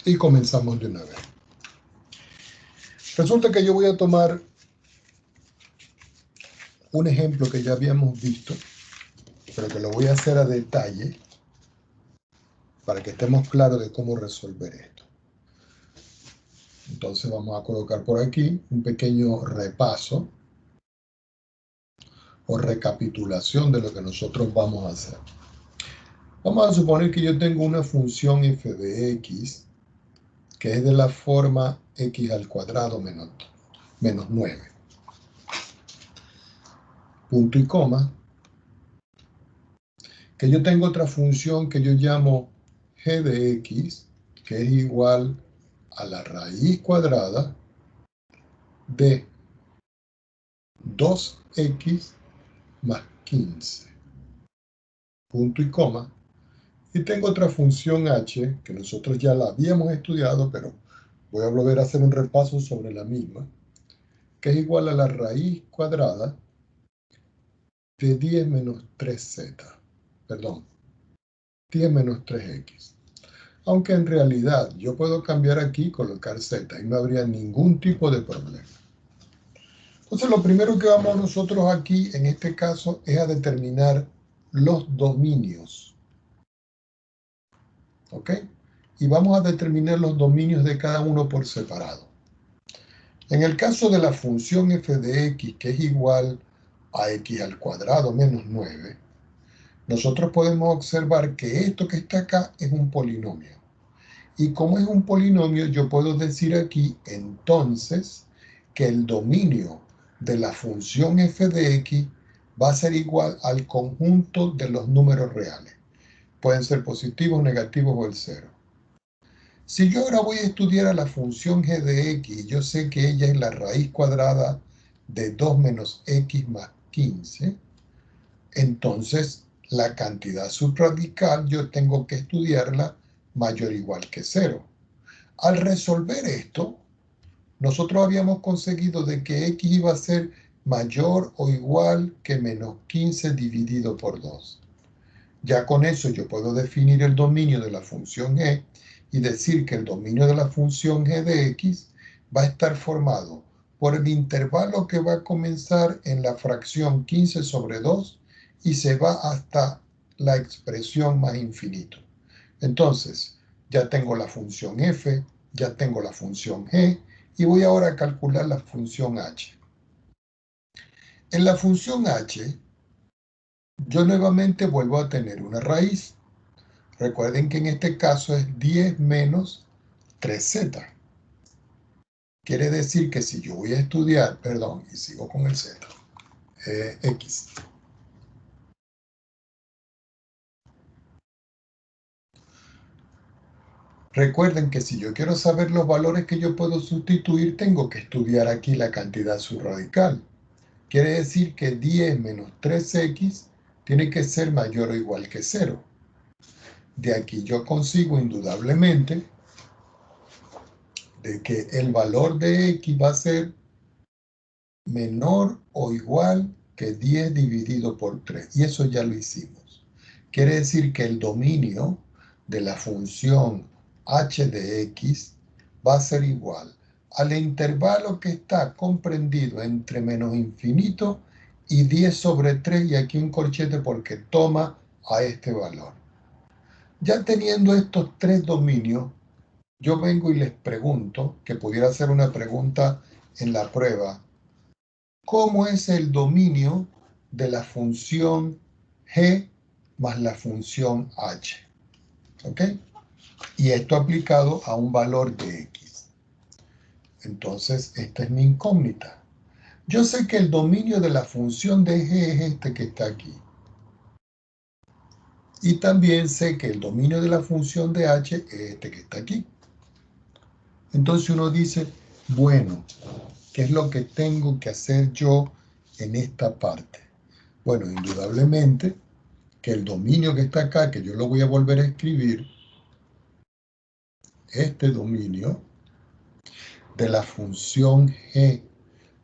Y comenzamos de una vez. Resulta que yo voy a tomar un ejemplo que ya habíamos visto, pero que lo voy a hacer a detalle para que estemos claros de cómo resolver esto. Entonces vamos a colocar por aquí un pequeño repaso o recapitulación de lo que nosotros vamos a hacer. Vamos a suponer que yo tengo una función f de x que es de la forma x al cuadrado menos 9. Punto y coma. Que yo tengo otra función que yo llamo g de x, que es igual a la raíz cuadrada de 2x más 15. Punto y coma. Y tengo otra función h, que nosotros ya la habíamos estudiado, pero voy a volver a hacer un repaso sobre la misma, que es igual a la raíz cuadrada de 10 menos 3z. Perdón, 10 menos 3x. Aunque en realidad yo puedo cambiar aquí y colocar z y no habría ningún tipo de problema. Entonces lo primero que vamos nosotros aquí, en este caso, es a determinar los dominios. ¿Ok? Y vamos a determinar los dominios de cada uno por separado. En el caso de la función f de x, que es igual a x al cuadrado menos 9, nosotros podemos observar que esto que está acá es un polinomio. Y como es un polinomio, yo puedo decir aquí, entonces, que el dominio de la función f de x va a ser igual al conjunto de los números reales. Pueden ser positivos, negativos o el cero. Si yo ahora voy a estudiar a la función g de x, yo sé que ella es la raíz cuadrada de 2 menos x más 15, entonces la cantidad subradical yo tengo que estudiarla mayor o igual que 0. Al resolver esto, nosotros habíamos conseguido de que x iba a ser mayor o igual que menos 15 dividido por 2. Ya con eso yo puedo definir el dominio de la función g y decir que el dominio de la función g de x va a estar formado por el intervalo que va a comenzar en la fracción 15 sobre 2 y se va hasta la expresión más infinito. Entonces, ya tengo la función f, ya tengo la función g, y voy ahora a calcular la función h. En la función h, yo nuevamente vuelvo a tener una raíz. Recuerden que en este caso es 10 menos 3z. Quiere decir que si yo voy a estudiar, perdón, y sigo con el z, x. Recuerden que si yo quiero saber los valores que yo puedo sustituir, tengo que estudiar aquí la cantidad subradical. Quiere decir que 10 menos 3x tiene que ser mayor o igual que 0. De aquí yo consigo indudablemente de que el valor de x va a ser menor o igual que 10 dividido por 3. Y eso ya lo hicimos. Quiere decir que el dominio de la función h de x va a ser igual al intervalo que está comprendido entre menos infinito y 10 sobre 3, y aquí un corchete porque toma a este valor. Ya teniendo estos tres dominios, yo vengo y les pregunto, que pudiera ser una pregunta en la prueba, ¿cómo es el dominio de la función g más la función h? ¿Ok? Y esto aplicado a un valor de x. Entonces, esta es mi incógnita. Yo sé que el dominio de la función de g es este que está aquí. Y también sé que el dominio de la función de h es este que está aquí. Entonces uno dice, bueno, ¿qué es lo que tengo que hacer yo en esta parte? Bueno, indudablemente que el dominio que está acá, que yo lo voy a volver a escribir, este dominio de la función g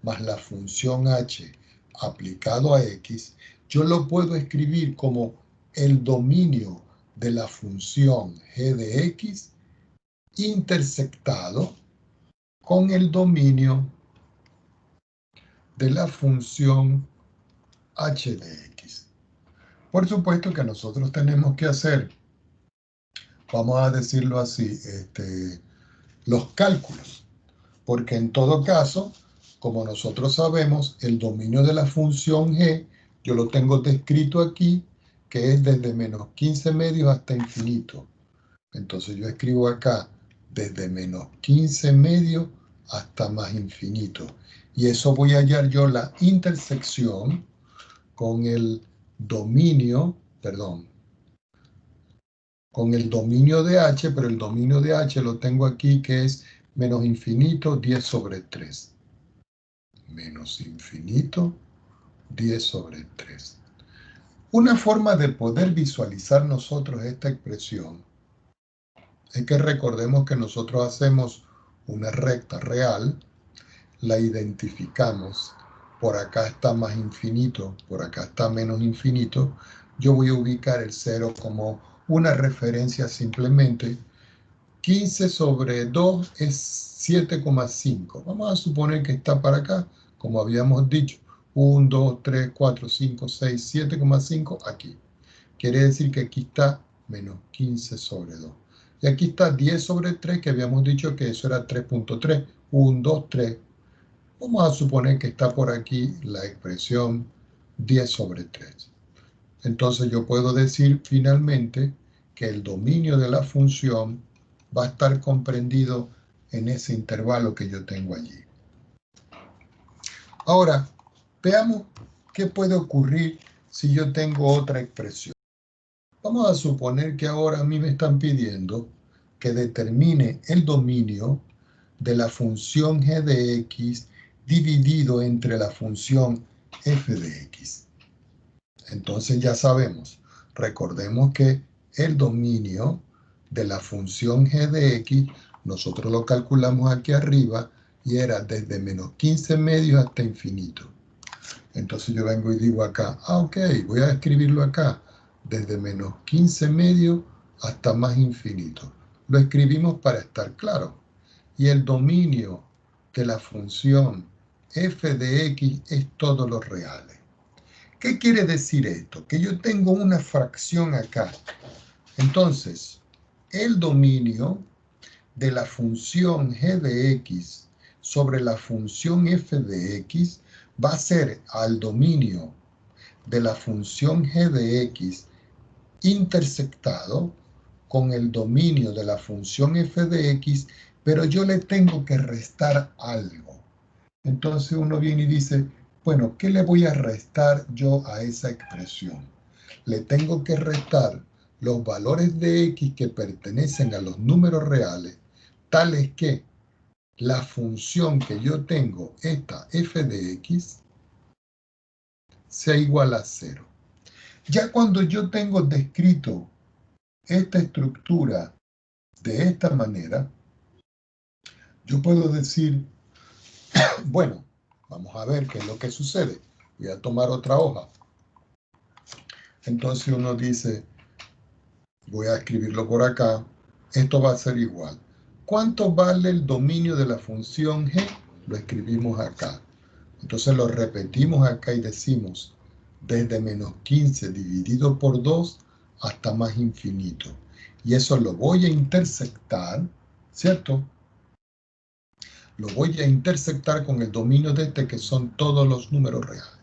más la función h aplicado a x, yo lo puedo escribir como el dominio de la función g de x intersectado con el dominio de la función h de x. Por supuesto que nosotros tenemos que hacer, vamos a decirlo así, los cálculos, porque en todo caso, como nosotros sabemos, el dominio de la función g, yo lo tengo descrito aquí, que es desde menos 15 medios hasta infinito. Entonces yo escribo acá desde menos 15 medios hasta más infinito. Y eso voy a hallar yo la intersección con el dominio, con el dominio de h, pero el dominio de h lo tengo aquí, que es menos infinito 10 sobre 3. Menos infinito 10 sobre 3. Una forma de poder visualizar nosotros esta expresión es que recordemos que nosotros hacemos una recta real, la identificamos, por acá está más infinito, por acá está menos infinito, yo voy a ubicar el 0 como una referencia simplemente. 15 sobre 2 es 7,5. Vamos a suponer que está para acá, como habíamos dicho, 1, 2, 3, 4, 5, 6, 7,5 aquí. Quiere decir que aquí está menos 15 sobre 2. Y aquí está 10 sobre 3, que habíamos dicho que eso era 3.3. 1, 2, 3. Vamos a suponer que está por aquí la expresión 10 sobre 3. Entonces yo puedo decir finalmente que el dominio de la función va a estar comprendido en ese intervalo que yo tengo allí. Ahora, veamos qué puede ocurrir si yo tengo otra expresión. Vamos a suponer que ahora a mí me están pidiendo que determine el dominio de la función g de x dividido entre la función f de x. Entonces ya sabemos, recordemos que el dominio de la función g de x, nosotros lo calculamos aquí arriba y era desde menos 15 medios hasta infinito. Entonces yo vengo y digo acá, ok, voy a escribirlo acá, desde menos 15 medios hasta más infinito. Lo escribimos para estar claro. Y el dominio de la función f de x es todos los reales. ¿Qué quiere decir esto? Que yo tengo una fracción acá. Entonces, el dominio de la función g de x sobre la función f de x va a ser al dominio de la función g de x intersectado con el dominio de la función f de x, pero yo le tengo que restar algo. Entonces uno viene y dice, bueno, ¿qué le voy a restar yo a esa expresión? Le tengo que restar los valores de x que pertenecen a los números reales, tales que la función que yo tengo, esta f de x, sea igual a 0. Ya cuando yo tengo descrito esta estructura de esta manera, yo puedo decir, bueno, vamos a ver qué es lo que sucede. Voy a tomar otra hoja. Entonces uno dice, voy a escribirlo por acá, esto va a ser igual. ¿Cuánto vale el dominio de la función g? Lo escribimos acá. Entonces lo repetimos acá y decimos, desde menos 15 dividido por 2 hasta más infinito. Y eso lo voy a intersectar, ¿cierto? Lo voy a intersectar con el dominio de este, que son todos los números reales.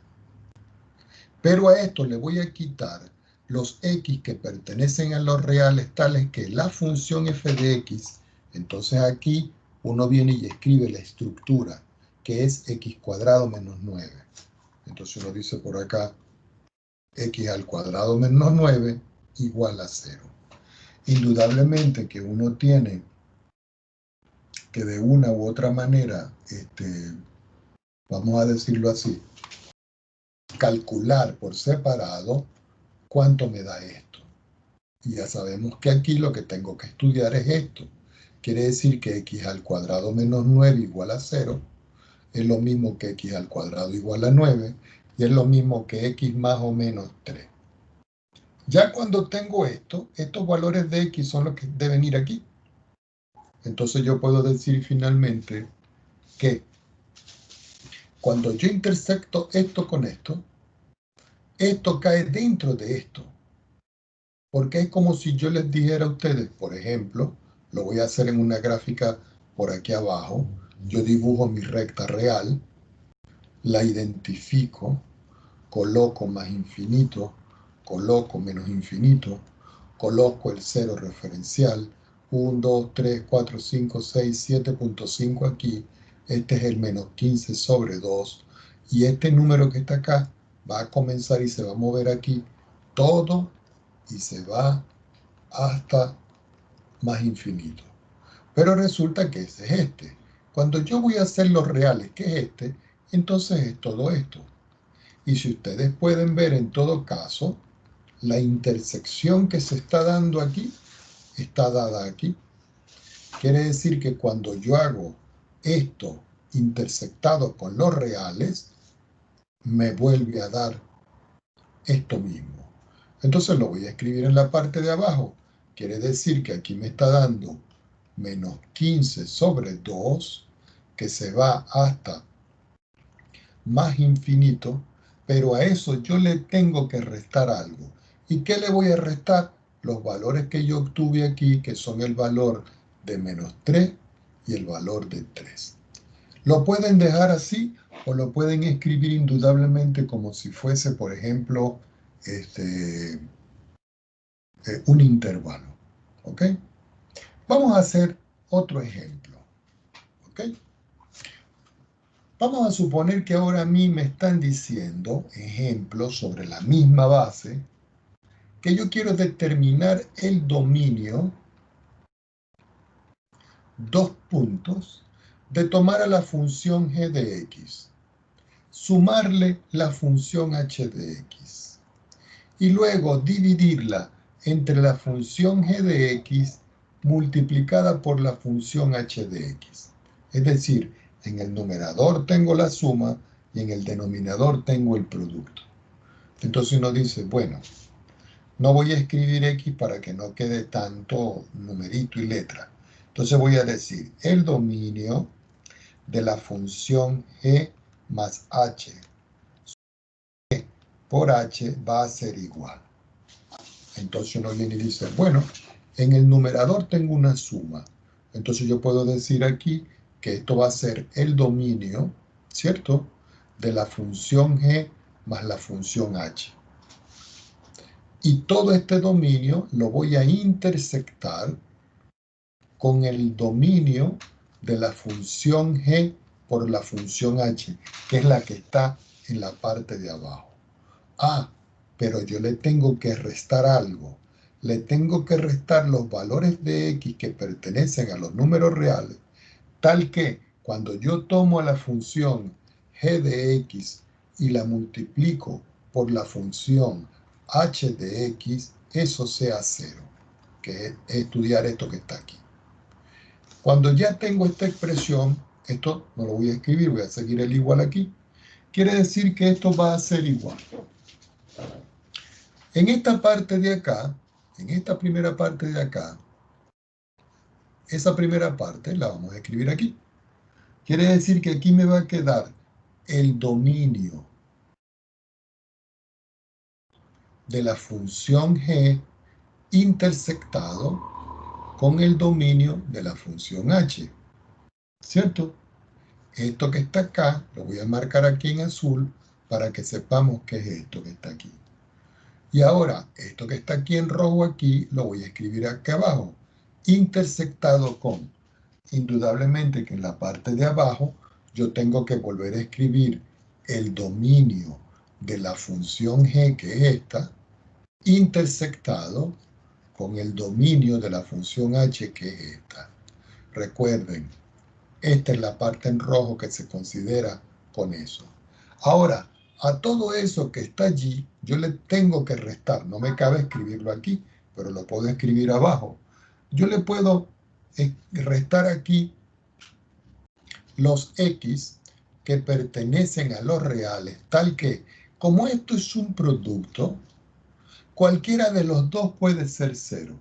Pero a esto le voy a quitar los x que pertenecen a los reales, tales que la función f de x. Entonces aquí uno viene y escribe la estructura, que es x cuadrado menos 9. Entonces uno dice por acá, x al cuadrado menos 9 igual a 0. Indudablemente que uno tiene que de una u otra manera, vamos a decirlo así, calcular por separado cuánto me da esto. Y ya sabemos que aquí lo que tengo que estudiar es esto. Quiere decir que x al cuadrado menos 9 igual a 0. Es lo mismo que x al cuadrado igual a 9. Y es lo mismo que x más o menos 3. Ya cuando tengo esto, estos valores de x son los que deben ir aquí. Entonces yo puedo decir finalmente que cuando yo intersecto esto con esto cae dentro de esto. Porque es como si yo les dijera a ustedes, por ejemplo, lo voy a hacer en una gráfica por aquí abajo, yo dibujo mi recta real, la identifico, coloco más infinito, coloco menos infinito, coloco el cero referencial, 1, 2, 3, 4, 5, 6, 7.5 aquí, este es el menos 15 sobre 2, y este número que está acá va a comenzar y se va a mover aquí todo y se va hasta más infinito. Pero resulta que ese es este. Cuando yo voy a hacer los reales, que es este, entonces es todo esto. Y si ustedes pueden ver en todo caso, la intersección que se está dando aquí, está dada aquí. Quiere decir que cuando yo hago esto intersectado con los reales, me vuelve a dar esto mismo. Entonces lo voy a escribir en la parte de abajo. Quiere decir que aquí me está dando menos 15 sobre 2, que se va hasta más infinito, pero a eso yo le tengo que restar algo. ¿Y qué le voy a restar? Los valores que yo obtuve aquí, que son el valor de menos 3 y el valor de 3. Lo pueden dejar así o lo pueden escribir indudablemente como si fuese, por ejemplo, un intervalo. ¿Ok? Vamos a hacer otro ejemplo. ¿Ok? Vamos a suponer que ahora a mí me están diciendo, ejemplos sobre la misma base, que yo quiero determinar el dominio, dos puntos, de tomar a la función g de x, sumarle la función h de x, y luego dividirla entre la función g de x multiplicada por la función h de x. Es decir, en el numerador tengo la suma y en el denominador tengo el producto. Entonces uno dice, bueno, no voy a escribir x para que no quede tanto numerito y letra. Entonces voy a decir, el dominio de la función g más h por h va a ser igual. Entonces uno viene y dice, bueno, en el numerador tengo una suma. Entonces yo puedo decir aquí que esto va a ser el dominio, ¿cierto?, de la función g más la función h. Y todo este dominio lo voy a intersectar con el dominio de la función g por la función h, que es la que está en la parte de abajo. Ah, pero yo le tengo que restar algo. Le tengo que restar los valores de x que pertenecen a los números reales, tal que cuando yo tomo la función g de x y la multiplico por la función h de x, eso sea 0, que es estudiar esto que está aquí. Cuando ya tengo esta expresión, esto no lo voy a escribir, voy a seguir el igual aquí, quiere decir que esto va a ser igual. En esta parte de acá, en esta primera parte de acá, esa primera parte la vamos a escribir aquí. Quiere decir que aquí me va a quedar el dominio de la función g intersectado con el dominio de la función h, ¿cierto? Esto que está acá, lo voy a marcar aquí en azul para que sepamos qué es esto que está aquí. Y ahora, esto que está aquí en rojo aquí, lo voy a escribir aquí abajo, intersectado con, indudablemente que en la parte de abajo yo tengo que volver a escribir el dominio de la función g, que es esta, intersectado con el dominio de la función h, que es esta. Recuerden, esta es la parte en rojo que se considera con eso. Ahora, a todo eso que está allí, yo le tengo que restar. No me cabe escribirlo aquí, pero lo puedo escribir abajo. Yo le puedo restar aquí los x que pertenecen a los reales, tal que, como esto es un producto, cualquiera de los dos puede ser 0.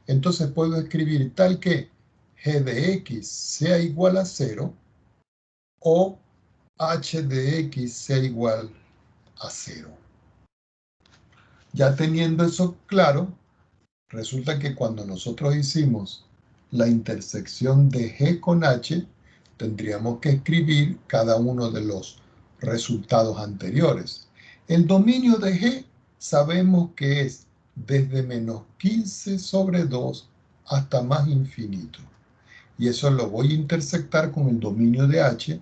Entonces puedo escribir tal que g de x sea igual a 0 o h de x sea igual a 0. Ya teniendo eso claro, resulta que cuando nosotros hicimos la intersección de g con h, tendríamos que escribir cada uno de los resultados anteriores. El dominio de g sabemos que es desde menos 15 sobre 2 hasta más infinito. Y eso lo voy a intersectar con el dominio de h,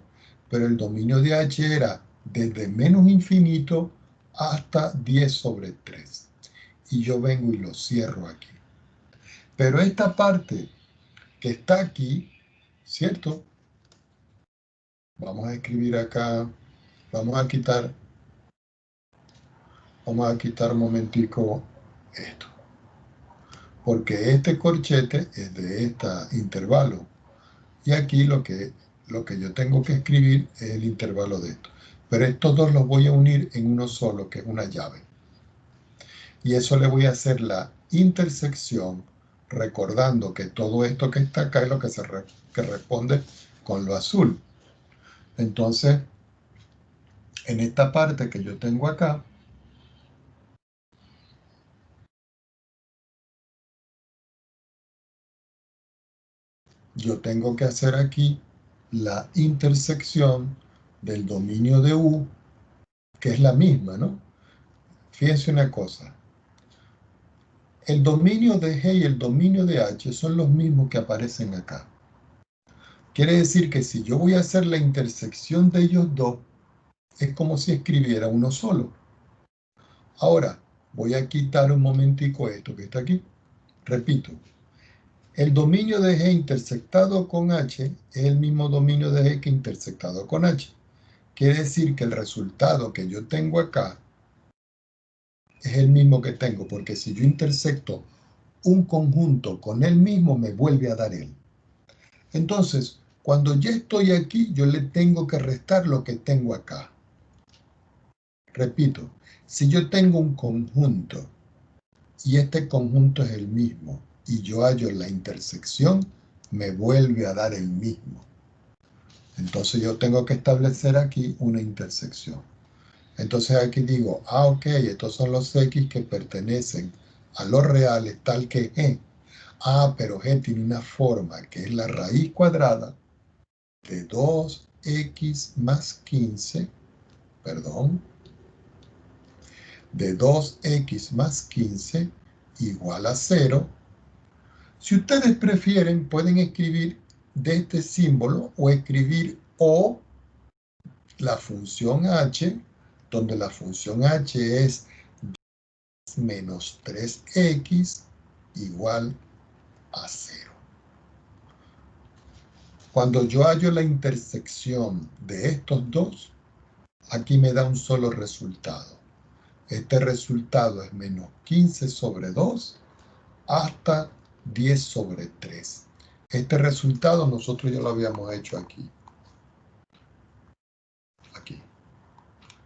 pero el dominio de h era desde menos infinito hasta 10 sobre 3. Y yo vengo y lo cierro aquí. Pero esta parte que está aquí, ¿cierto? Vamos a escribir acá, vamos a quitar un momentico esto. Porque este corchete es de este intervalo. Y aquí lo que yo tengo que escribir es el intervalo de esto. Pero estos dos los voy a unir en uno solo, que es una llave. Y eso le voy a hacer la intersección, recordando que todo esto que está acá es lo que responde con lo azul. Entonces, en esta parte que yo tengo acá, yo tengo que hacer aquí la intersección del dominio de U, que es la misma, ¿no? Fíjense una cosa. El dominio de G y el dominio de H son los mismos que aparecen acá. Quiere decir que si yo voy a hacer la intersección de ellos dos, es como si escribiera uno solo. Ahora, voy a quitar un momentico esto que está aquí. Repito, el dominio de G intersectado con H es el mismo dominio de G que intersectado con H. Quiere decir que el resultado que yo tengo acá es el mismo que tengo, porque si yo intersecto un conjunto con él mismo, me vuelve a dar él. Entonces, cuando ya estoy aquí, yo le tengo que restar lo que tengo acá. Repito, si yo tengo un conjunto y este conjunto es el mismo y yo hallo la intersección, me vuelve a dar el mismo. Entonces yo tengo que establecer aquí una intersección. Entonces aquí digo, ok, estos son los x que pertenecen a los reales tal que g. Pero g tiene una forma que es la raíz cuadrada de 2x más 15, de 2x más 15 igual a 0. Si ustedes prefieren, pueden escribir de este símbolo o escribir O, la función h, donde la función h es menos 3x igual a 0. Cuando yo hallo la intersección de estos dos, aquí me da un solo resultado. Este resultado es menos 15 sobre 2 hasta 10 sobre 3. Este resultado nosotros ya lo habíamos hecho aquí,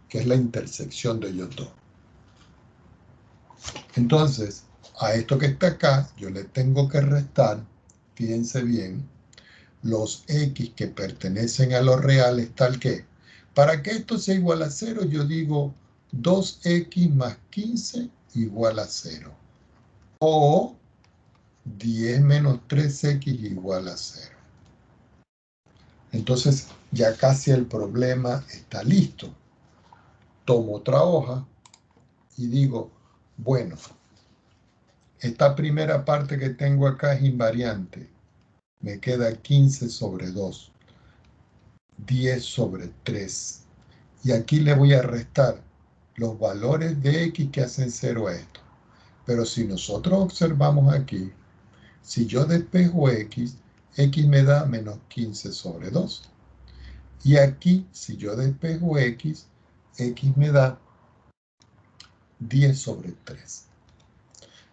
que es la intersección de ellos dos. Entonces, a esto que está acá, yo le tengo que restar, fíjense bien, los x que pertenecen a los reales tal que, para que esto sea igual a 0, yo digo 2x más 15 igual a 0. O 10 menos 3x igual a 0. Entonces, ya casi el problema está listo. Tomo otra hoja y digo, bueno, esta primera parte que tengo acá es invariante. Me queda 15 sobre 2, 10 sobre 3. Y aquí le voy a restar los valores de x que hacen 0 a esto. Pero si nosotros observamos aquí, si yo despejo x, x me da menos 15 sobre 2. Y aquí, si yo despejo x, x me da 10 sobre 3.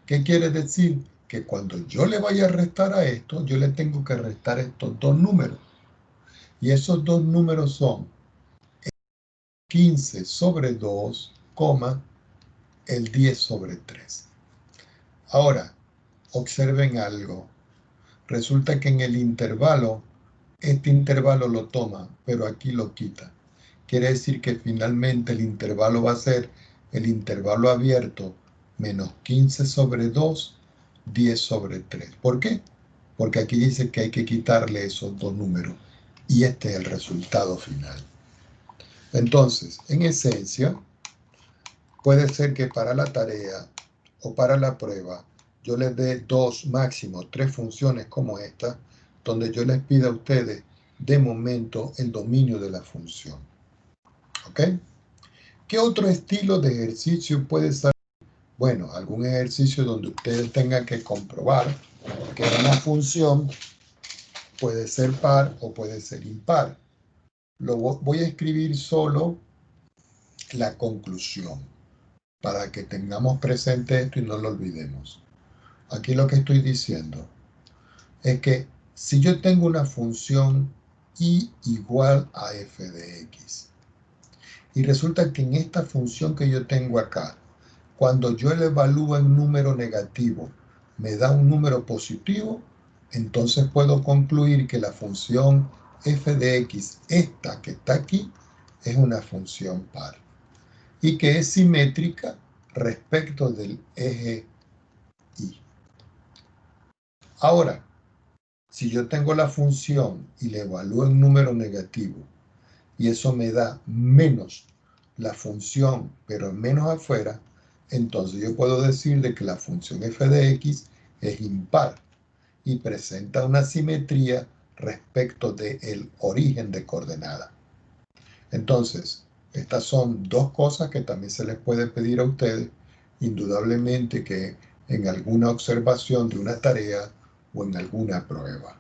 ¿Qué quiere decir? Que cuando yo le vaya a restar a esto, yo le tengo que restar estos dos números. Y esos dos números son 15 sobre 2, el 10 sobre 3. Ahora, observen algo. resulta que en el intervalo, este intervalo lo toma, pero aquí lo quita. Quiere decir que finalmente el intervalo va a ser el intervalo abierto menos 15 sobre 2, 10 sobre 3. ¿Por qué? Porque aquí dice que hay que quitarle esos dos números. Y este es el resultado final. Entonces, en esencia, puede ser que para la tarea o para la prueba yo les dé dos, máximo tres funciones como esta, donde yo les pida a ustedes de momento el dominio de la función. ¿Ok? ¿Qué otro estilo de ejercicio puede ser? Bueno, algún ejercicio donde ustedes tengan que comprobar que una función puede ser par o puede ser impar. Voy a escribir solo la conclusión para que tengamos presente esto y no lo olvidemos. Aquí lo que estoy diciendo es que si yo tengo una función y igual a f de x y resulta que en esta función que yo tengo acá, cuando yo la evalúo en número negativo, me da un número positivo, entonces puedo concluir que la función f de x, esta que está aquí, es una función par y que es simétrica respecto del eje y. Ahora, si yo tengo la función y la evalúo en número negativo y eso me da menos la función, pero menos afuera, entonces yo puedo decir de que la función f de x es impar y presenta una simetría respecto del origen de coordenada. Entonces, estas son dos cosas que también se les puede pedir a ustedes, indudablemente que en alguna observación de una tarea o en alguna prueba.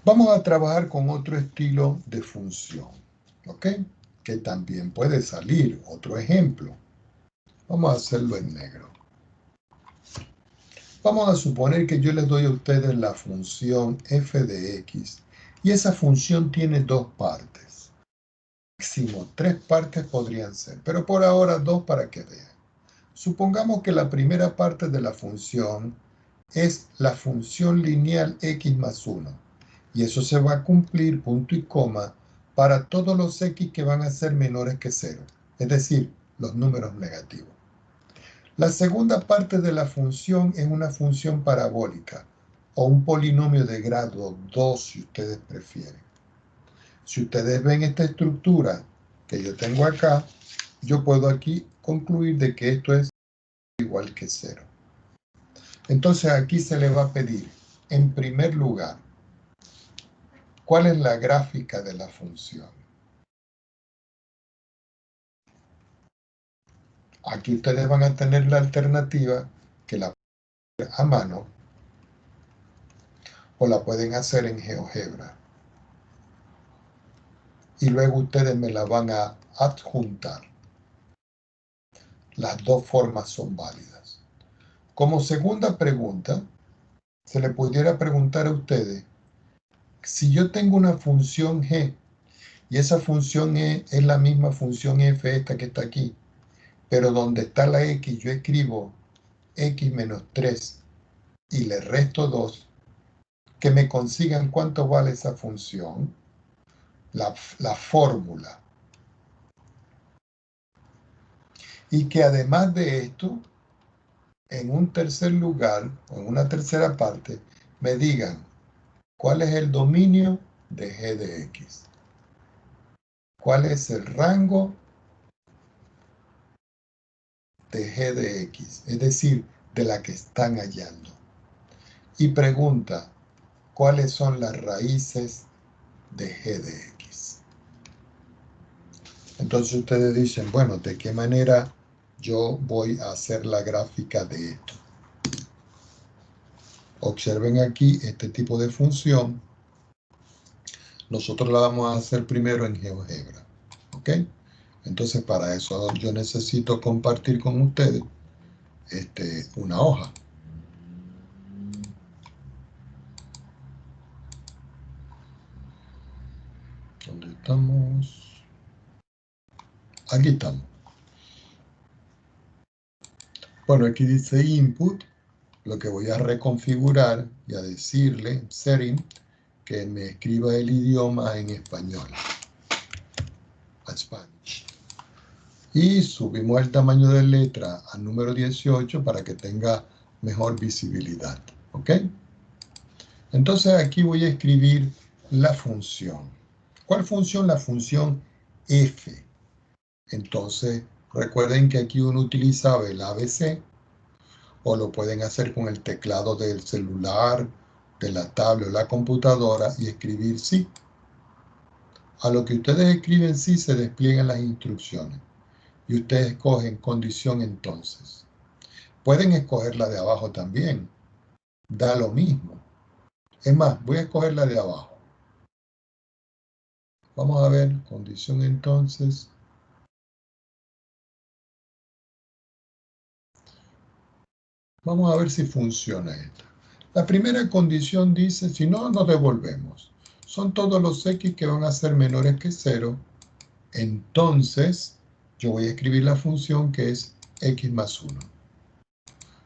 Vamos a trabajar con otro estilo de función, ¿ok? Que también puede salir. Otro ejemplo. Vamos a hacerlo en negro. Vamos a suponer que yo les doy a ustedes la función f de x y esa función tiene dos partes. Máximo tres partes podrían ser, pero por ahora dos para que vean. Supongamos que la primera parte de la función es la función lineal x más 1. Y eso se va a cumplir punto y coma para todos los x que van a ser menores que 0. Es decir, los números negativos. La segunda parte de la función es una función parabólica o un polinomio de grado 2 si ustedes prefieren. Si ustedes ven esta estructura que yo tengo acá, yo puedo aquí concluir de que esto es igual que 0. Entonces aquí se le va a pedir, en primer lugar, ¿cuál es la gráfica de la función? Aquí ustedes van a tener la alternativa que la pueden hacer a mano o la pueden hacer en GeoGebra. Y luego ustedes me la van a adjuntar. Las dos formas son válidas. Como segunda pregunta, se le pudiera preguntar a ustedes, si yo tengo una función g y esa función es la misma función f esta que está aquí, pero donde está la x yo escribo x menos 3 y le resto 2, que me consigan cuánto vale esa función, la fórmula. Y que además de esto, en un tercer lugar o en una tercera parte, me digan cuál es el dominio de g de x. ¿Cuál es el rango de g de x? Es decir, de la que están hallando. Y pregunta, ¿cuáles son las raíces de g de x? Entonces ustedes dicen, bueno, ¿de qué manera yo voy a hacer la gráfica de esto? Observen aquí este tipo de función. Nosotros la vamos a hacer primero en GeoGebra. ¿Ok? Entonces para eso yo necesito compartir con ustedes una hoja. ¿Dónde estamos? Aquí estamos. Bueno, aquí dice input, lo que voy a reconfigurar y a decirle, setting, que me escriba el idioma en español, a Spanish. Y subimos el tamaño de letra al número 18 para que tenga mejor visibilidad, ¿ok? Entonces aquí voy a escribir la función. ¿Cuál función? La función f. Entonces, recuerden que aquí uno utilizaba el ABC, o lo pueden hacer con el teclado del celular, de la tablet o la computadora y escribir sí. A lo que ustedes escriben sí se despliegan las instrucciones y ustedes escogen condición entonces. Pueden escoger la de abajo también, da lo mismo. Es más, voy a escoger la de abajo. Vamos a ver, condición entonces. Vamos a ver si funciona esto. La primera condición dice, si no, nos devolvemos. Son todos los x que van a ser menores que 0. Entonces, yo voy a escribir la función que es x más 1.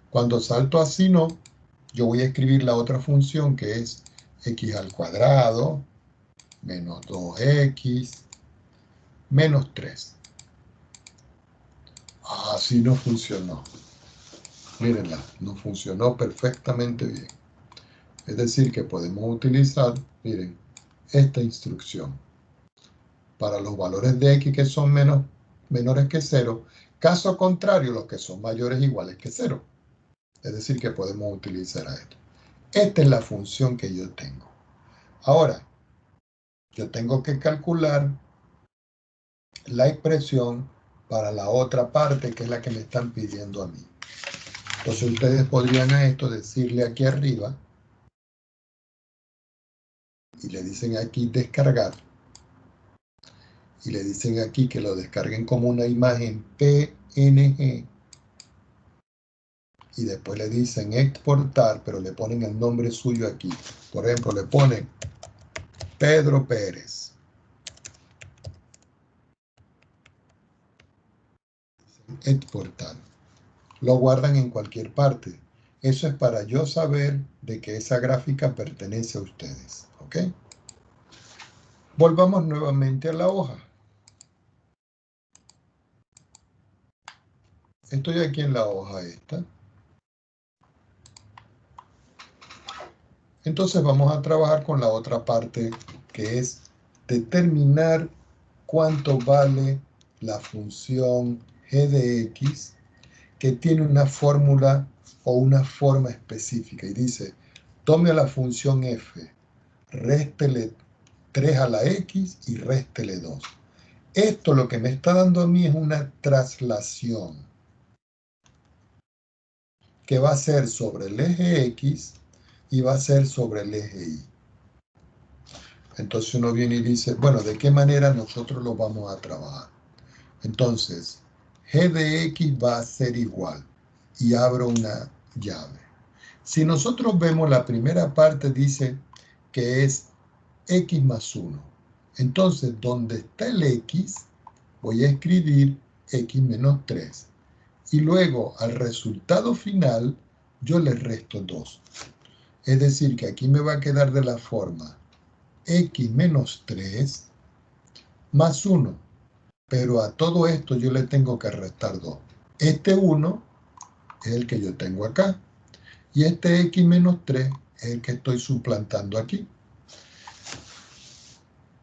Cuando salto a si no, yo voy a escribir la otra función que es x al cuadrado menos 2x menos 3. Así no funcionó. Mírenla, no funcionó perfectamente bien. Es decir, que podemos utilizar, miren, esta instrucción para los valores de x que son menores que 0. Caso contrario, los que son mayores iguales que 0. Es decir, que podemos utilizar a esto. Esta es la función que yo tengo. Ahora, yo tengo que calcular la expresión para la otra parte, que es la que me están pidiendo a mí. Entonces ustedes podrían a esto decirle aquí arriba, y le dicen aquí descargar, y le dicen aquí que lo descarguen como una imagen PNG, y después le dicen exportar, pero le ponen el nombre suyo aquí. Por ejemplo, le ponen Pedro Pérez. Exportar. Lo guardan en cualquier parte. Eso es para yo saber de que esa gráfica pertenece a ustedes. ¿Ok? Volvamos nuevamente a la hoja. Estoy aquí en la hoja esta. Entonces vamos a trabajar con la otra parte, que es determinar cuánto vale la función g de x, que tiene una fórmula o una forma específica. Y dice, tome la función f, réstele 3 a la x y réstele 2. Esto lo que me está dando a mí es una traslación que va a ser sobre el eje x y va a ser sobre el eje y. Entonces uno viene y dice, bueno, ¿de qué manera nosotros lo vamos a trabajar? Entonces, g de x va a ser igual, y abro una llave. Si nosotros vemos la primera parte dice que es x más 1. Entonces, donde está el x, voy a escribir x menos 3. Y luego, al resultado final, yo le resto 2. Es decir, que aquí me va a quedar de la forma x menos 3 más 1. Pero a todo esto yo le tengo que restar 2. Este 1 es el que yo tengo acá. Y este x menos 3 es el que estoy suplantando aquí.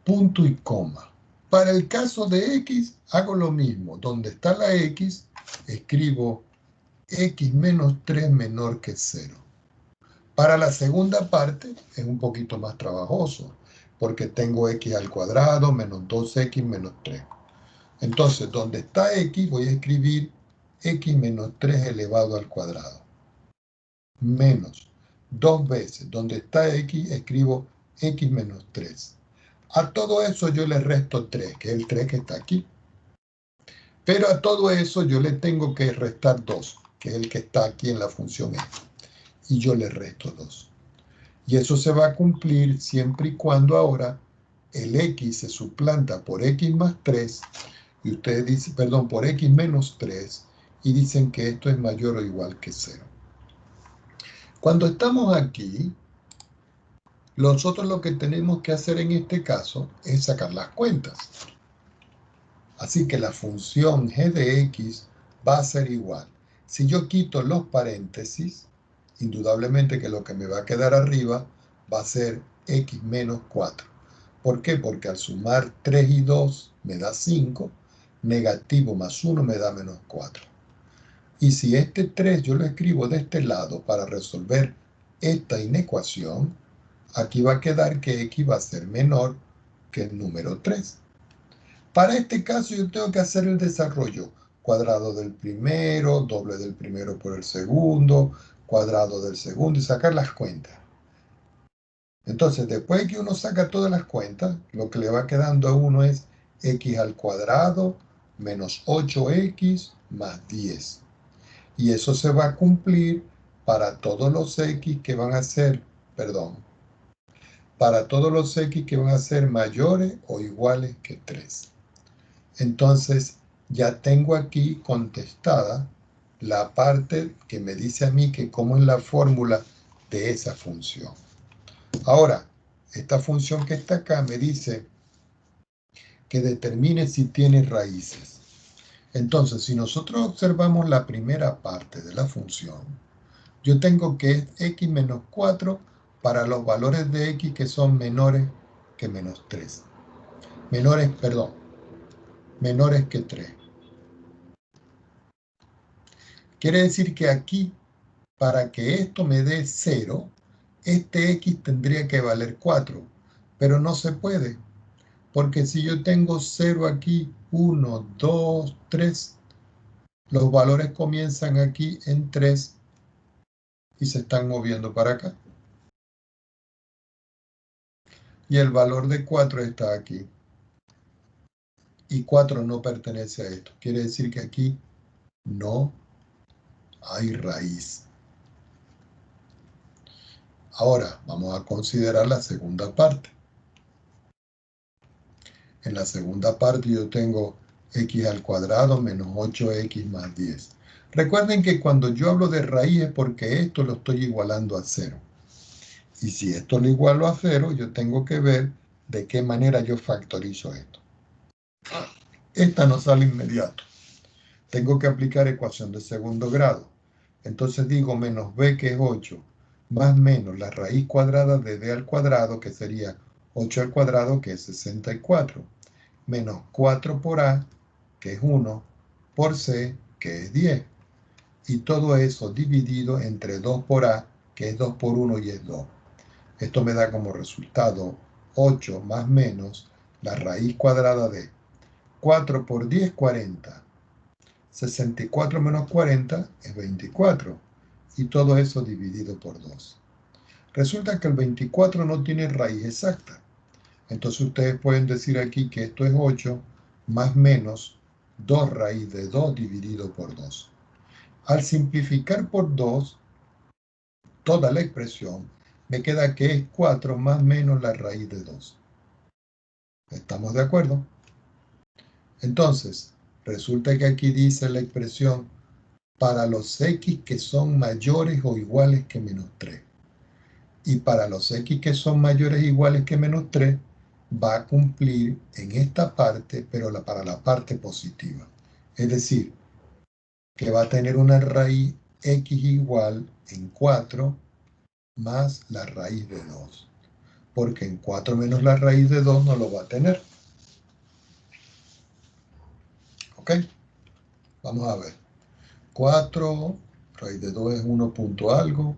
Punto y coma. Para el caso de x, hago lo mismo. Donde está la x, escribo x menos 3 menor que 0. Para la segunda parte, es un poquito más trabajoso, porque tengo x al cuadrado menos 2x menos 3. Entonces, donde está x, voy a escribir x menos 3 elevado al cuadrado. Menos 2 veces. Donde está x, escribo x menos 3. A todo eso yo le resto 3, que es el 3 que está aquí. Pero a todo eso yo le tengo que restar 2, que es el que está aquí en la función f. Y yo le resto 2. Y eso se va a cumplir siempre y cuando ahora el x se suplanta por x más 3, y usted dice, perdón, por x menos 3, y dicen que esto es mayor o igual que 0. Cuando estamos aquí, nosotros lo que tenemos que hacer en este caso es sacar las cuentas. Así que la función g de x va a ser igual. Si yo quito los paréntesis, indudablemente que lo que me va a quedar arriba va a ser x menos 4. ¿Por qué? Porque al sumar 3 y 2 me da 5, negativo más 1 me da menos 4. Y si este 3 yo lo escribo de este lado para resolver esta inecuación, aquí va a quedar que x va a ser menor que el número 3. Para este caso yo tengo que hacer el desarrollo. Cuadrado del primero, doble del primero por el segundo, cuadrado del segundo y sacar las cuentas. Entonces, después de que uno saca todas las cuentas, lo que le va quedando a uno es x al cuadrado menos 8x más 10. Y eso se va a cumplir para todos los x que van a ser, para todos los x que van a ser mayores o iguales que 3. Entonces, ya tengo aquí contestada la parte que me dice a mí que cómo es la fórmula de esa función. Ahora, esta función que está acá me dice que determine si tiene raíces. Entonces, si nosotros observamos la primera parte de la función, yo tengo que es x menos 4 para los valores de x que son menores que menos 3. Menores que 3. Quiere decir que aquí, para que esto me dé 0, este x tendría que valer 4, pero no se puede, porque si yo tengo 0 aquí, 1, 2, 3, los valores comienzan aquí en 3 y se están moviendo para acá. Y el valor de 4 está aquí. Y 4 no pertenece a esto. Quiere decir que aquí no hay raíz. Ahora vamos a considerar la segunda parte. En la segunda parte yo tengo x al cuadrado menos 8x más 10. Recuerden que cuando yo hablo de raíz es porque esto lo estoy igualando a 0. Y si esto lo igualo a 0, yo tengo que ver de qué manera yo factorizo esto. Esta no sale inmediato. Tengo que aplicar ecuación de segundo grado. Entonces digo menos b, que es 8, más menos la raíz cuadrada de d al cuadrado, que sería 8 al cuadrado, que es 64, menos 4 por a, que es 1, por c, que es 10. Y todo eso dividido entre 2 por a, que es 2 por 1 y es 2. Esto me da como resultado 8 más menos la raíz cuadrada de 4 por 10, 40. 64 menos 40 es 24. Y todo eso dividido por 2. Resulta que el 24 no tiene raíz exacta. Entonces ustedes pueden decir aquí que esto es 8 más menos 2 raíz de 2 dividido por 2. Al simplificar por 2 toda la expresión, me queda que es 4 más menos la raíz de 2. ¿Estamos de acuerdo? Entonces, resulta que aquí dice la expresión para los x que son mayores o iguales que menos 3. Y para los x que son mayores o iguales que menos 3, va a cumplir en esta parte, pero para la parte positiva. Es decir, que va a tener una raíz x igual en 4 más la raíz de 2. Porque en 4 menos la raíz de 2 no lo va a tener. ¿Ok? Vamos a ver. 4, raíz de 2 es 1 punto algo.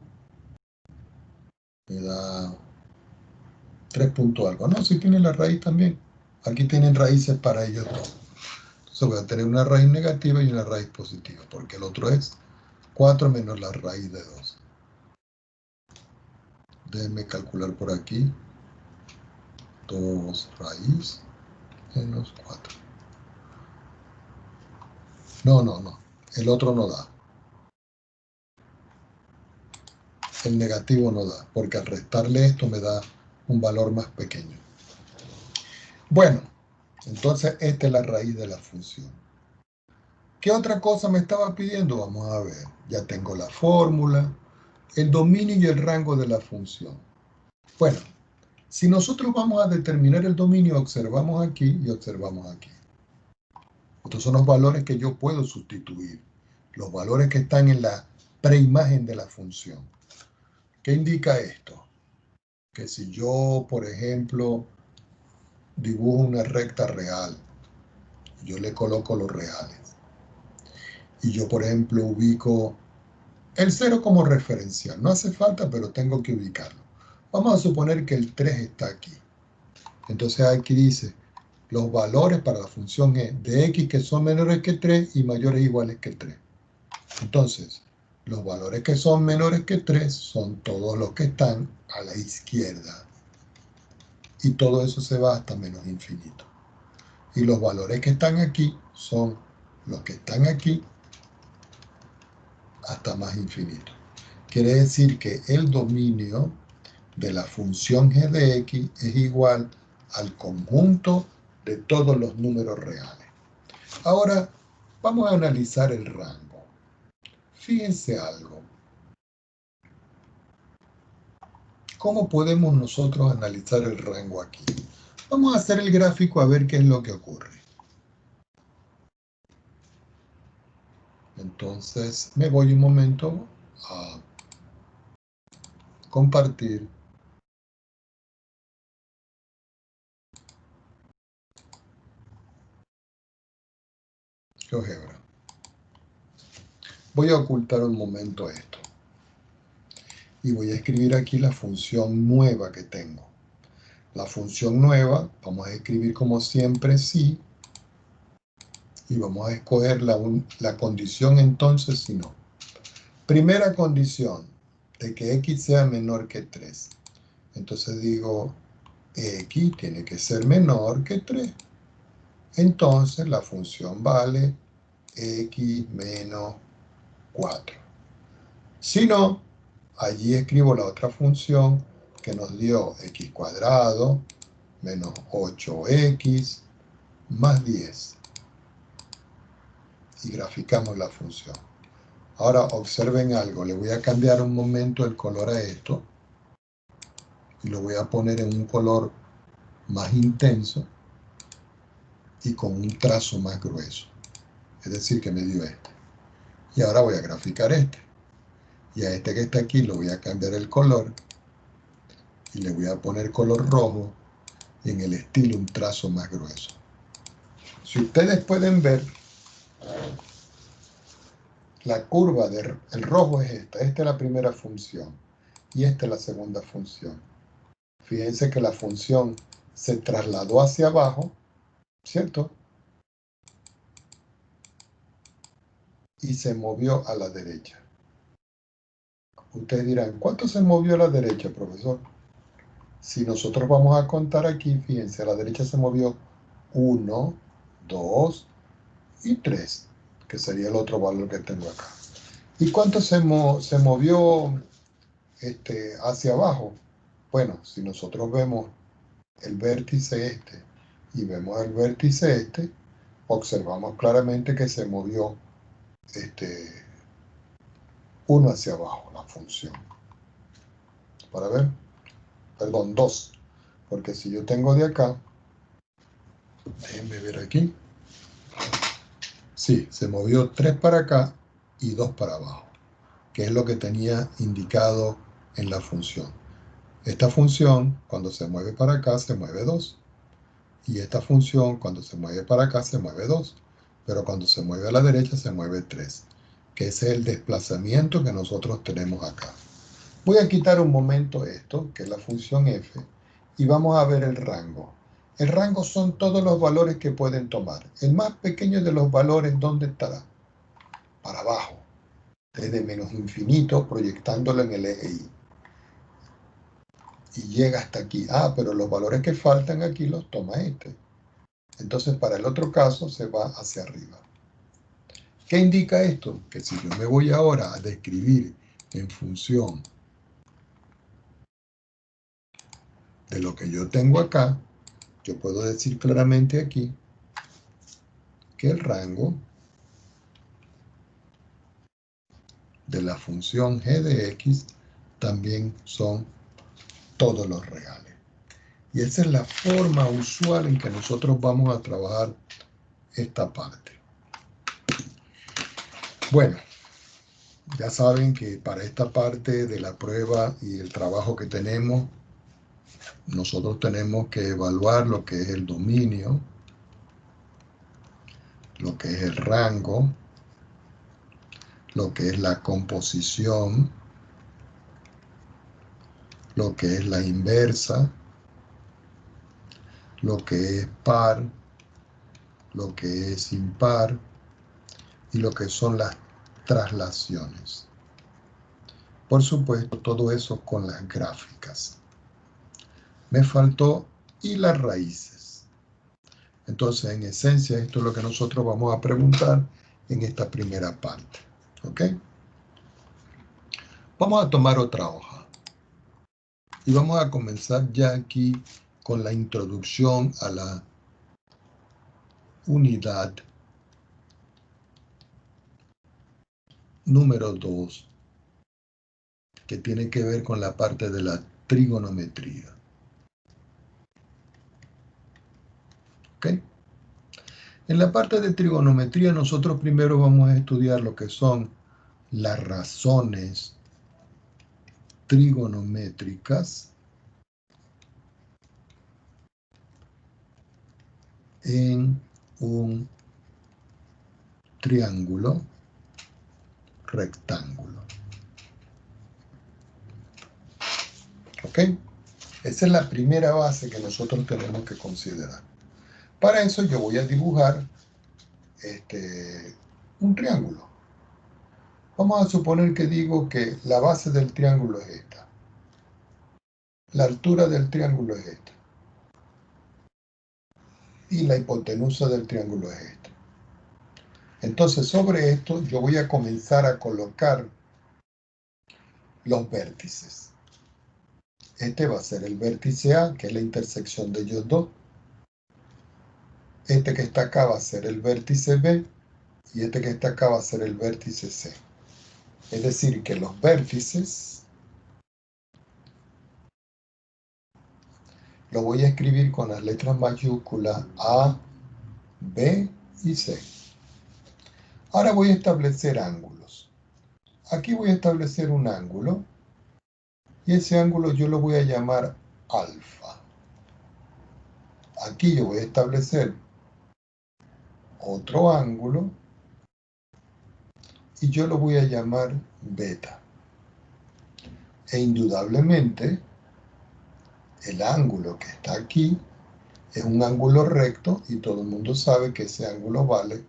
Me da 3 punto algo. No, si tiene la raíz también. Aquí tienen raíces para ellos dos. Entonces voy a tener una raíz negativa y una raíz positiva, porque el otro es 4 menos la raíz de 2. Déjenme calcular por aquí. 2 raíz menos 4. No. El otro no da. El negativo no da, porque al restarle esto me da un valor más pequeño. Bueno, entonces esta es la raíz de la función. ¿Qué otra cosa me estaba pidiendo? Vamos a ver. Ya tengo la fórmula, el dominio y el rango de la función. Bueno, si nosotros vamos a determinar el dominio, observamos aquí y observamos aquí. Estos son los valores que yo puedo sustituir. Los valores que están en la preimagen de la función. ¿Qué indica esto? Que si yo, por ejemplo, dibujo una recta real, yo le coloco los reales. Y yo, por ejemplo, ubico el 0 como referencial. No hace falta, pero tengo que ubicarlo. Vamos a suponer que el 3 está aquí. Entonces aquí dice, los valores para la función e de x que son menores que 3 y mayores o iguales que 3. Entonces, los valores que son menores que 3 son todos los que están a la izquierda. Y todo eso se va hasta menos infinito. Y los valores que están aquí son los que están aquí hasta más infinito. Quiere decir que el dominio de la función g de x es igual al conjunto de todos los números reales. Ahora, vamos a analizar el rango. Fíjense algo. ¿Cómo podemos nosotros analizar el rango aquí? Vamos a hacer el gráfico a ver qué es lo que ocurre. Entonces, me voy un momento a compartir. GeoGebra. Voy a ocultar un momento esto. Y voy a escribir aquí la función nueva que tengo. La función nueva, vamos a escribir como siempre sí. Y vamos a escoger la condición entonces si no. Primera condición, de que x sea menor que 3. Entonces digo, x tiene que ser menor que 3. Entonces la función vale x menos 4. Si no, allí escribo la otra función que nos dio x cuadrado menos 8x más 10. Y graficamos la función. Ahora observen algo, le voy a cambiar un momento el color a esto y lo voy a poner en un color más intenso y con un trazo más grueso. Es decir, que me dio este. Y ahora voy a graficar este. Y a este que está aquí lo voy a cambiar el color y le voy a poner color rojo y en el estilo un trazo más grueso. Si ustedes pueden ver, la curva del rojo es esta. Esta es la primera función y esta es la segunda función. Fíjense que la función se trasladó hacia abajo, ¿cierto? Y se movió a la derecha. Ustedes dirán, ¿cuánto se movió a la derecha, profesor? Si nosotros vamos a contar aquí, fíjense, a la derecha se movió 1, 2 y 3, que sería el otro valor que tengo acá. ¿Y cuánto se movió hacia abajo? Bueno, si nosotros vemos el vértice este y vemos el vértice este, observamos claramente que se movió 1 hacia abajo, la función. Para ver, perdón, 2. Porque si yo tengo de acá, déjenme ver aquí. Sí, se movió 3 para acá y 2 para abajo, que es lo que tenía indicado en la función. Esta función, cuando se mueve para acá, se mueve 2. Y esta función, cuando se mueve para acá, se mueve 2. Pero cuando se mueve a la derecha, se mueve 3. Que ese es el desplazamiento que nosotros tenemos acá. Voy a quitar un momento esto, que es la función f, y vamos a ver el rango. El rango son todos los valores que pueden tomar. El más pequeño de los valores, ¿dónde estará? Para abajo, desde menos infinito, proyectándolo en el eje y. Y llega hasta aquí. Ah, pero los valores que faltan aquí los toma este. Entonces, para el otro caso, se va hacia arriba. ¿Qué indica esto? Que si yo me voy ahora a describir en función de lo que yo tengo acá, yo puedo decir claramente aquí que el rango de la función g de x también son todos los reales. Y esa es la forma usual en que nosotros vamos a trabajar esta parte. Bueno, ya saben que para esta parte de la prueba y el trabajo que tenemos, nosotros tenemos que evaluar lo que es el dominio, lo que es el rango, lo que es la composición, lo que es la inversa, lo que es par, lo que es impar y lo que son las traslaciones. Por supuesto, todo eso con las gráficas. Me faltó y las raíces. Entonces, en esencia, esto es lo que nosotros vamos a preguntar en esta primera parte. ¿Ok? Vamos a tomar otra hoja. Y vamos a comenzar ya aquí con la introducción a la unidad número 2, que tiene que ver con la parte de la trigonometría. ¿Ok? En la parte de trigonometría nosotros primero vamos a estudiar lo que son las razones trigonométricas en un triángulo rectángulo. ¿Ok? Esa es la primera base que nosotros tenemos que considerar. Para eso yo voy a dibujar un triángulo. Vamos a suponer que digo que la base del triángulo es esta. La altura del triángulo es esta. Y la hipotenusa del triángulo es esta. Entonces, sobre esto yo voy a comenzar a colocar los vértices. Este va a ser el vértice A, que es la intersección de ellos dos. Este que está acá va a ser el vértice B y este que está acá va a ser el vértice C. Es decir, que los vértices los voy a escribir con las letras mayúsculas A, B y C. Ahora voy a establecer ángulos. Aquí voy a establecer un ángulo y ese ángulo yo lo voy a llamar alfa. Aquí yo voy a establecer otro ángulo y yo lo voy a llamar beta. E indudablemente el ángulo que está aquí es un ángulo recto y todo el mundo sabe que ese ángulo vale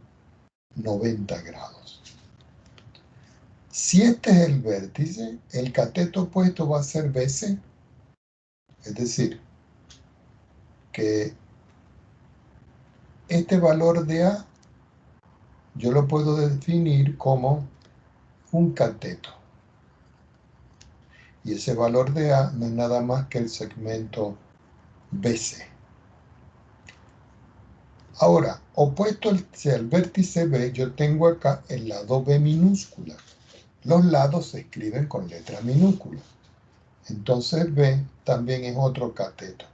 90 grados. Si este es el vértice, el cateto opuesto va a ser BC. Es decir, que este valor de A yo lo puedo definir como un cateto. Y ese valor de A no es nada más que el segmento BC. Ahora, opuesto al vértice B, yo tengo acá el lado B minúscula. Los lados se escriben con letra minúscula. Entonces B también es otro cateto.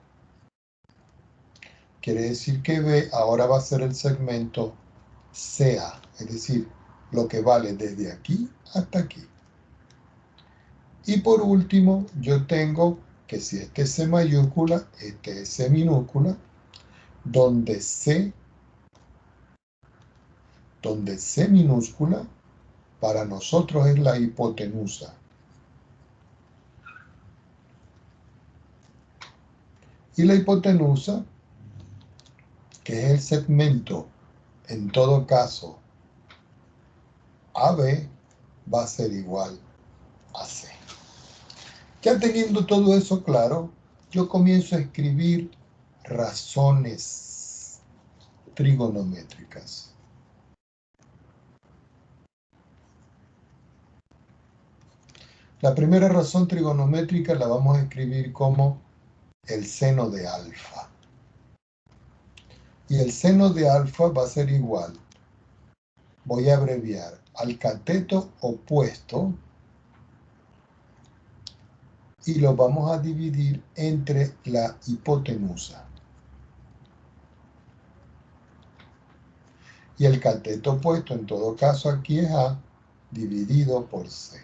Quiere decir que B ahora va a ser el segmento CA, es decir, lo que vale desde aquí hasta aquí. Y por último, yo tengo que si este es C mayúscula, este es C minúscula, donde C minúscula para nosotros es la hipotenusa. Y la hipotenusa, que es el segmento, en todo caso, AB, va a ser igual a C. Ya teniendo todo eso claro, yo comienzo a escribir razones trigonométricas. La primera razón trigonométrica la vamos a escribir como el seno de alfa. Y el seno de alfa va a ser igual. voy a abreviar al cateto opuesto y lo vamos a dividir entre la hipotenusa. Y el cateto opuesto, en todo caso, aquí es A dividido por C.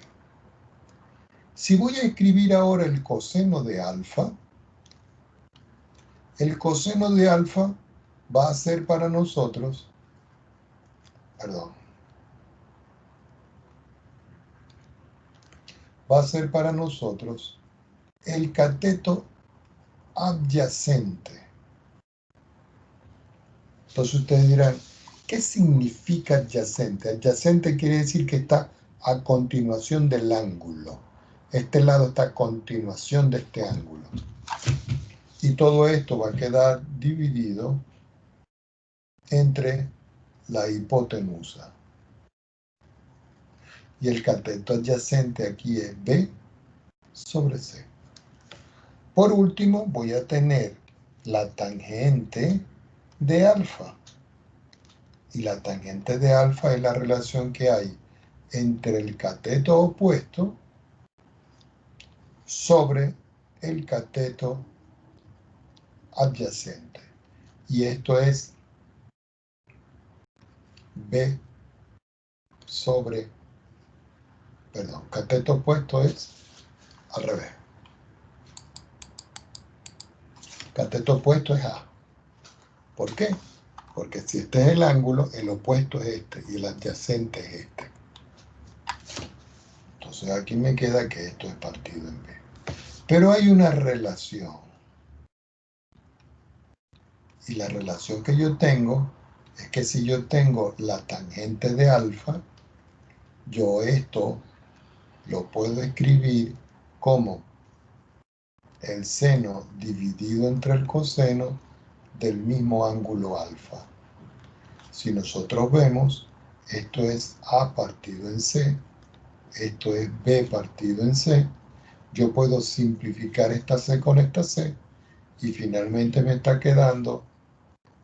Si voy a escribir ahora el coseno de alfa, el coseno de alfa va a ser para nosotros, el cateto adyacente. Entonces ustedes dirán, ¿qué significa adyacente? Adyacente quiere decir que está a continuación del ángulo. Este lado está a continuación de este ángulo. Y todo esto va a quedar dividido entre la hipotenusa. Y el cateto adyacente aquí es B sobre C. Por último, voy a tener la tangente de alfa. Y la tangente de alfa es la relación que hay entre el cateto opuesto sobre el cateto adyacente. Y esto es B sobre, cateto opuesto es al revés. Cateto opuesto es A. ¿Por qué? Porque si este es el ángulo, el opuesto es este y el adyacente es este. Entonces aquí me queda que esto es partido en B. Pero hay una relación. Y la relación que yo tengo es que si yo tengo la tangente de alfa, yo esto lo puedo escribir como el seno dividido entre el coseno del mismo ángulo alfa. Si nosotros vemos, esto es A partido en C, esto es B partido en C, yo puedo simplificar esta C con esta C y finalmente me está quedando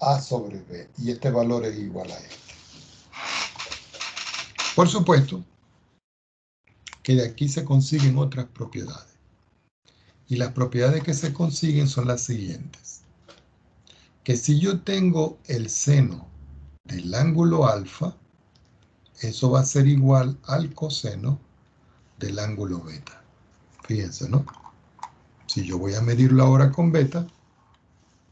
A sobre B, y este valor es igual a este. Por supuesto que de aquí se consiguen otras propiedades. Y las propiedades que se consiguen son las siguientes. Que si yo tengo el seno del ángulo alfa, eso va a ser igual al coseno del ángulo beta. Fíjense, ¿no? Si yo voy a medirlo ahora con beta,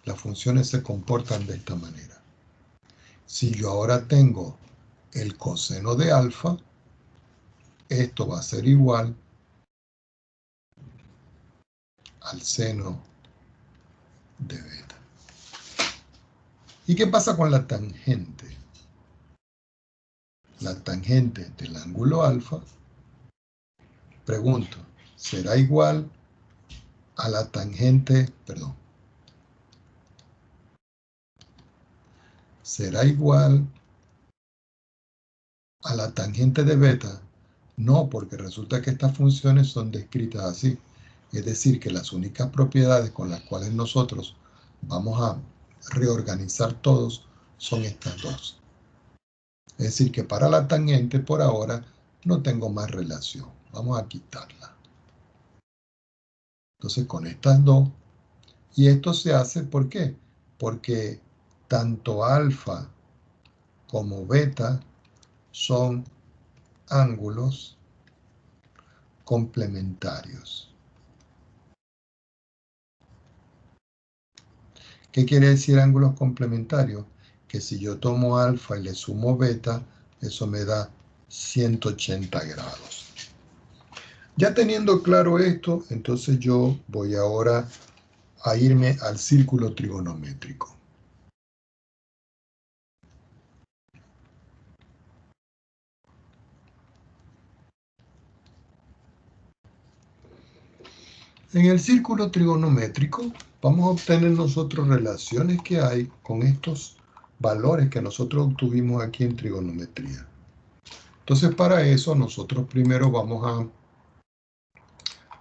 las funciones se comportan de esta manera. Si yo ahora tengo el coseno de alfa, esto va a ser igual al seno de beta. ¿Y qué pasa con la tangente? La tangente del ángulo alfa, pregunto, ¿será igual a la tangente, ¿será igual a la tangente de beta? No, porque resulta que estas funciones son descritas así. Es decir, que las únicas propiedades con las cuales nosotros vamos a reorganizar todos son estas dos. Es decir, que para la tangente por ahora no tengo más relación. Vamos a quitarla. Entonces con estas dos, y esto se hace, ¿por qué? Porque tanto alfa como beta son ángulos complementarios. ¿Qué quiere decir ángulos complementarios? Que si yo tomo alfa y le sumo beta, eso me da 180 grados. Ya teniendo claro esto, entonces yo voy ahora a irme al círculo trigonométrico. En el círculo trigonométrico vamos a obtener nosotros relaciones que hay con estos valores que nosotros obtuvimos aquí en trigonometría. Entonces para eso nosotros primero vamos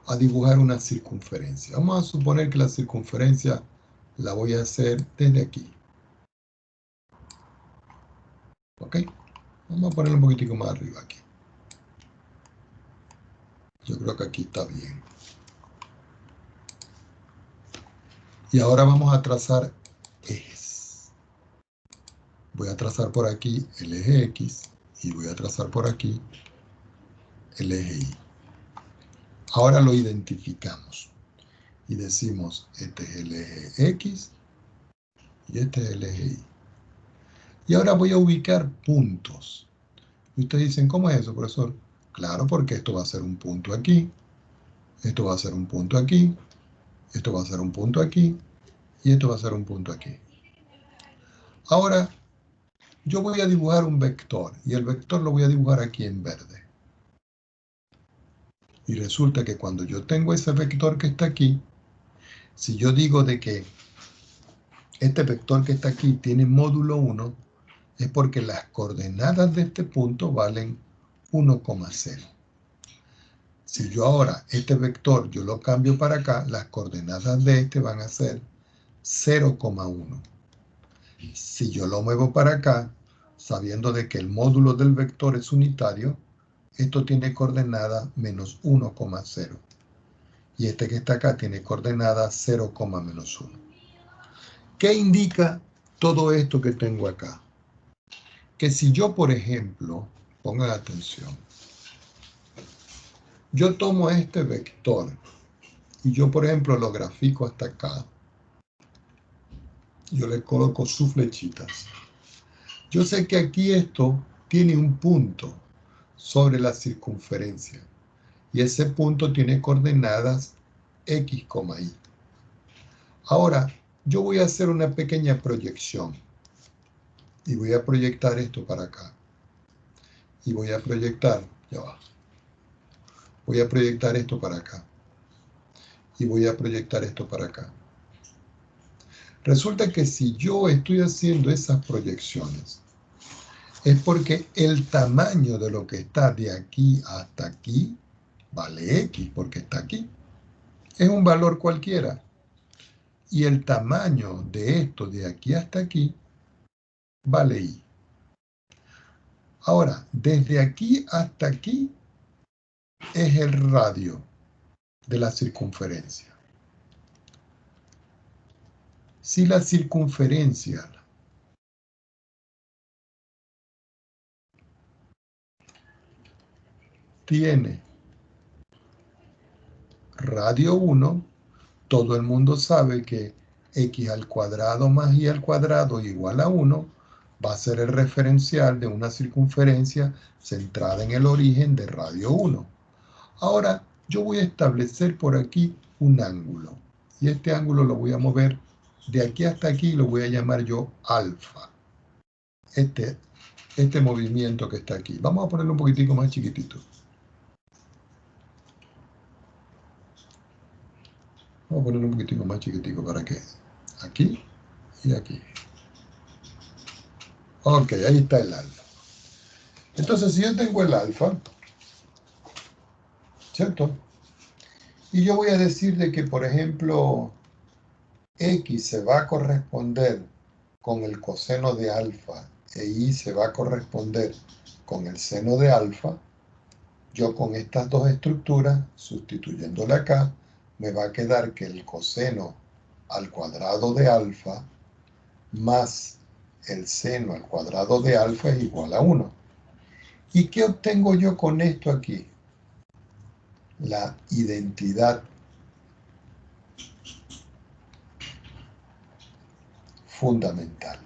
a dibujar una circunferencia. Vamos a suponer que la circunferencia la voy a hacer desde aquí. ¿Ok? Vamos a ponerlo un poquitico más arriba aquí. Yo creo que aquí está bien. Y ahora vamos a trazar ejes. Voy a trazar por aquí el eje X y voy a trazar por aquí el eje Y. Ahora lo identificamos y decimos, este es el eje X y este es el eje Y. Y ahora voy a ubicar puntos. Y ustedes dicen, ¿cómo es eso, profesor? Claro, porque esto va a ser un punto aquí, esto va a ser un punto aquí, esto va a ser un punto aquí, y esto va a ser un punto aquí. Ahora, yo voy a dibujar un vector, y el vector lo voy a dibujar aquí en verde. Y resulta que cuando yo tengo ese vector que está aquí, si yo digo de que este vector que está aquí tiene módulo 1, es porque las coordenadas de este punto valen 1,0. Si yo ahora este vector yo lo cambio para acá, las coordenadas de este van a ser 0,1. Si yo lo muevo para acá, sabiendo de que el módulo del vector es unitario, esto tiene coordenada menos 1,0. Y este que está acá tiene coordenada 0,-1. ¿Qué indica todo esto que tengo acá? Que si yo, por ejemplo, pongan atención, yo tomo este vector y yo, por ejemplo, lo grafico hasta acá, yo le coloco sus flechitas. Yo sé que aquí esto tiene un punto sobre la circunferencia y ese punto tiene coordenadas X, Y. Ahora, yo voy a hacer una pequeña proyección y voy a proyectar esto para acá. Y voy a proyectar, ya va. Voy a proyectar esto para acá. Y voy a proyectar esto para acá. Resulta que si yo estoy haciendo esas proyecciones, es porque el tamaño de lo que está de aquí hasta aquí vale X, porque está aquí. Es un valor cualquiera. Y el tamaño de esto de aquí hasta aquí vale Y. Ahora, desde aquí hasta aquí es el radio de la circunferencia. Si la circunferencia tiene radio 1, todo el mundo sabe que x al cuadrado más y al cuadrado igual a 1 va a ser el referencial de una circunferencia centrada en el origen de radio 1. Ahora, yo voy a establecer por aquí un ángulo. Y este ángulo lo voy a mover de aquí hasta aquí y lo voy a llamar yo alfa. Este movimiento que está aquí. Vamos a ponerlo un poquitico más chiquitito. Vamos a ponerlo un poquitico más chiquitico para que aquí y aquí. Ok, ahí está el alfa. Entonces, si yo tengo el alfa, ¿cierto? Y yo voy a decir de que, por ejemplo, X se va a corresponder con el coseno de alfa e Y se va a corresponder con el seno de alfa, yo con estas dos estructuras, sustituyéndole acá, me va a quedar que el coseno al cuadrado de alfa más el seno al cuadrado de alfa es igual a 1. ¿Y qué obtengo yo con esto aquí? La identidad fundamental.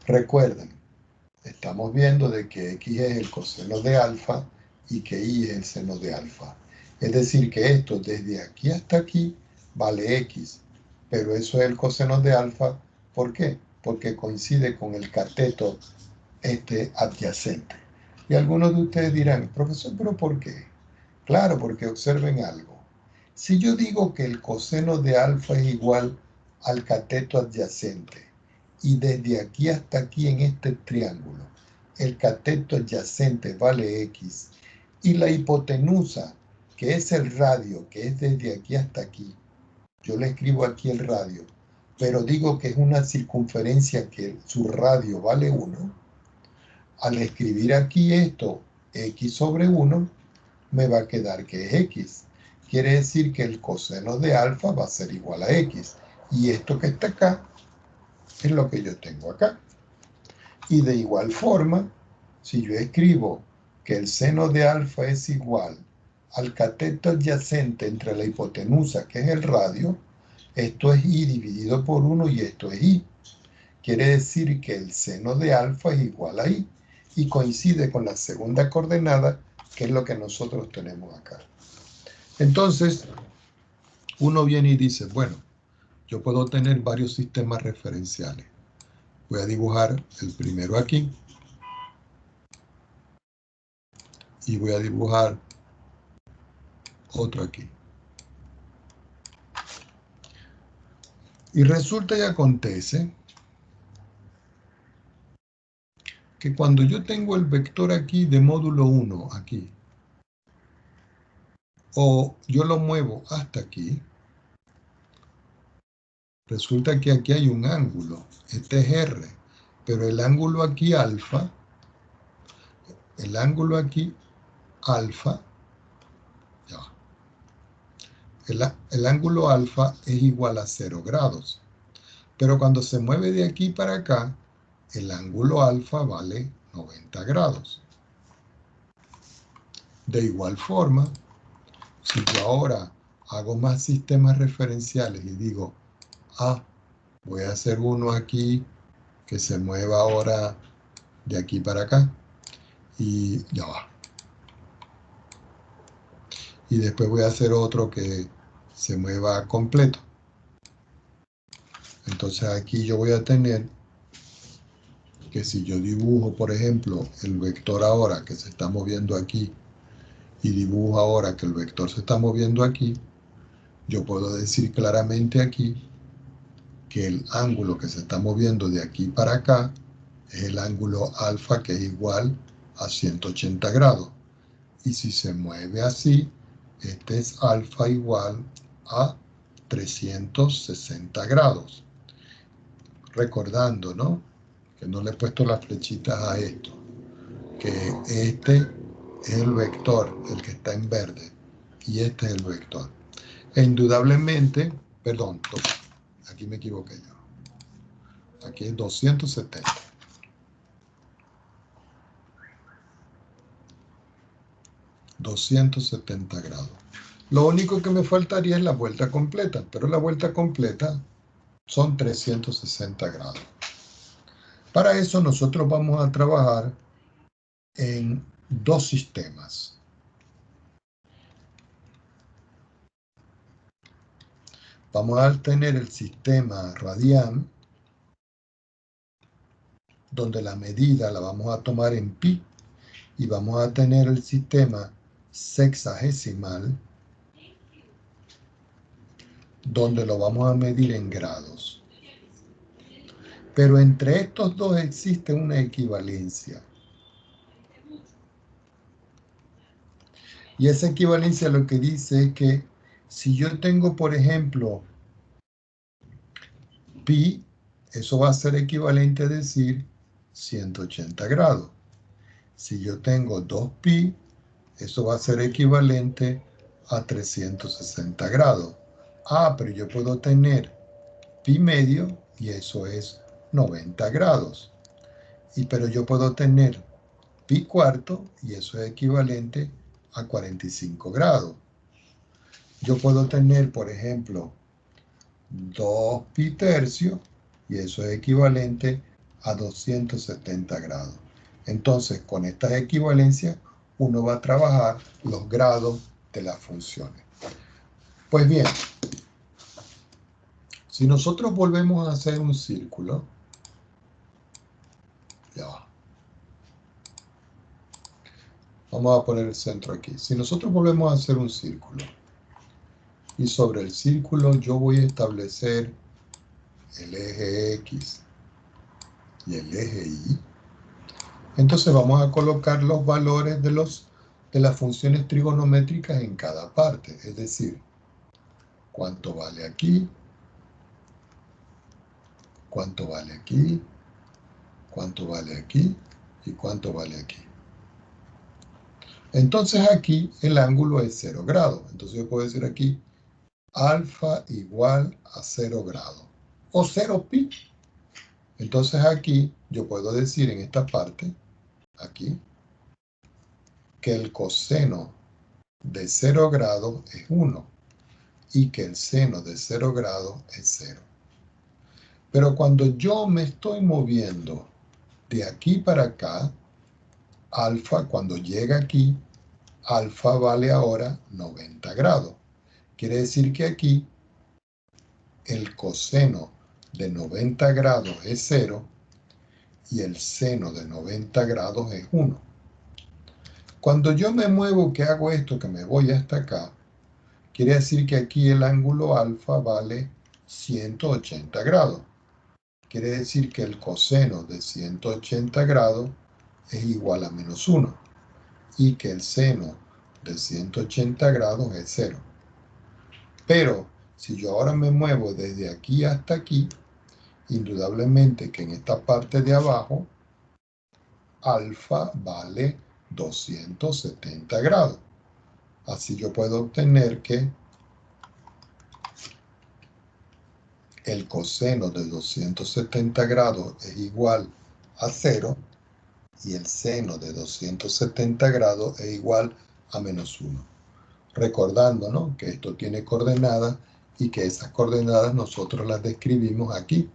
Recuerden, estamos viendo de que X es el coseno de alfa y que Y es el seno de alfa. Es decir, que esto desde aquí hasta aquí vale X, pero eso es el coseno de alfa. ¿Por qué? Porque coincide con el cateto adyacente. Y algunos de ustedes dirán, profesor, ¿pero por qué? Claro, porque observen algo. Si yo digo que el coseno de alfa es igual al cateto adyacente, y desde aquí hasta aquí en este triángulo, el cateto adyacente vale X, y la hipotenusa, que es el radio, que es desde aquí hasta aquí, yo le escribo aquí el radio, pero digo que es una circunferencia que su radio vale 1, al escribir aquí esto, x sobre 1, me va a quedar que es x. Quiere decir que el coseno de alfa va a ser igual a x. Y esto que está acá es lo que yo tengo acá. Y de igual forma, si yo escribo que el seno de alfa es igual al cateto adyacente entre la hipotenusa, que es el radio, esto es y dividido por 1 y esto es y. Quiere decir que el seno de alfa es igual a y. Y coincide con la segunda coordenada, que es lo que nosotros tenemos acá. Entonces, uno viene y dice, bueno, yo puedo tener varios sistemas referenciales. Voy a dibujar el primero aquí. Y voy a dibujar otro aquí. Y resulta y acontece que cuando yo tengo el vector aquí de módulo 1, aquí, o yo lo muevo hasta aquí, resulta que aquí hay un ángulo, este es R, pero el ángulo aquí alfa, ya, el ángulo alfa es igual a 0 grados, pero cuando se mueve de aquí para acá, el ángulo alfa vale 90 grados. De igual forma, si yo ahora hago más sistemas referenciales y digo, voy a hacer uno aquí que se mueva ahora de aquí para acá, y ya va. Y después voy a hacer otro que se mueva completo. Entonces aquí yo voy a tener que si yo dibujo, por ejemplo, el vector ahora que se está moviendo aquí, y dibujo ahora que el vector se está moviendo aquí, yo puedo decir claramente aquí que el ángulo que se está moviendo de aquí para acá es el ángulo alfa, que es igual a 180 grados. Y si se mueve así, este es alfa igual a 360 grados. Recordando, ¿no?, que no le he puesto las flechitas a esto, que este es el vector, el que está en verde, y este es el vector. E indudablemente, perdón, aquí me equivoqué yo. Aquí es 270. 270 grados. Lo único que me faltaría es la vuelta completa, pero la vuelta completa son 360 grados. Para eso nosotros vamos a trabajar en dos sistemas. Vamos a tener el sistema radian, donde la medida la vamos a tomar en pi, y vamos a tener el sistema sexagesimal, donde lo vamos a medir en grados. Pero entre estos dos existe una equivalencia. Y esa equivalencia lo que dice es que si yo tengo, por ejemplo, pi, eso va a ser equivalente a decir 180 grados. Si yo tengo 2pi, eso va a ser equivalente a 360 grados. Pero yo puedo tener pi medio y eso es 90 grados. Pero yo puedo tener pi cuarto y eso es equivalente a 45 grados. Yo puedo tener, por ejemplo, 2pi tercio y eso es equivalente a 270 grados. Entonces, con estas equivalencias, uno va a trabajar los grados de las funciones. Pues bien, si nosotros volvemos a hacer un círculo, ya va. Vamos a poner el centro aquí. Si nosotros volvemos a hacer un círculo, y sobre el círculo yo voy a establecer el eje X y el eje Y, entonces vamos a colocar los valores de las funciones trigonométricas en cada parte, es decir, cuánto vale aquí, ¿Cuánto vale aquí? ¿Cuánto vale aquí? ¿Y cuánto vale aquí? Entonces aquí el ángulo es 0 grados. Entonces yo puedo decir aquí alfa igual a 0 grados. O 0 pi. Entonces aquí yo puedo decir en esta parte, aquí, que el coseno de 0 grados es 1 y que el seno de 0 grados es 0. Pero cuando yo me estoy moviendo de aquí para acá, alfa, cuando llega aquí, alfa vale ahora 90 grados. Quiere decir que aquí el coseno de 90 grados es 0 y el seno de 90 grados es 1. Cuando yo me muevo, que hago esto, que me voy hasta acá, quiere decir que aquí el ángulo alfa vale 180 grados. Quiere decir que el coseno de 180 grados es igual a menos 1 y que el seno de 180 grados es 0. Pero si yo ahora me muevo desde aquí hasta aquí, indudablemente que en esta parte de abajo, alfa vale 270 grados. Así yo puedo obtener que el coseno de 270 grados es igual a 0 y el seno de 270 grados es igual a menos 1. Recordando, ¿no?, que esto tiene coordenadas y que esas coordenadas nosotros las describimos aquí,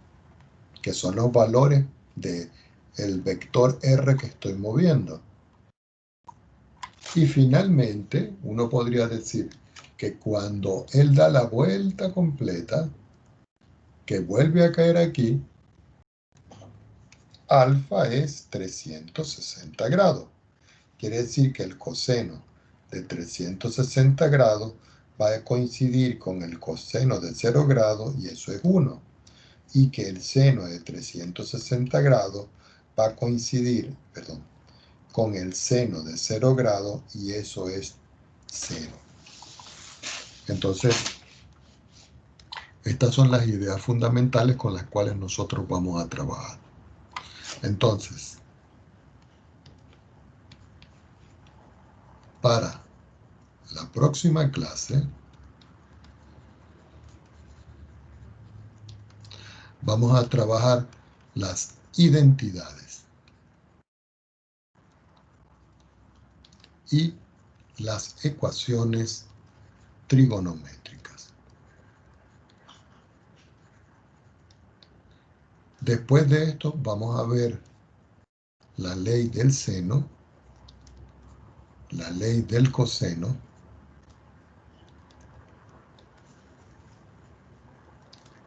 que son los valores del vector R que estoy moviendo. Y finalmente, uno podría decir que cuando él da la vuelta completa, que vuelve a caer aquí, alfa es 360 grados. Quiere decir que el coseno de 360 grados va a coincidir con el coseno de 0 grados y eso es 1. Y que el seno de 360 grados va a coincidir, con el seno de 0 grados y eso es 0. Entonces, estas son las ideas fundamentales con las cuales nosotros vamos a trabajar. Entonces, para la próxima clase, vamos a trabajar las identidades y las ecuaciones trigonométricas. Después de esto vamos a ver la ley del seno, la ley del coseno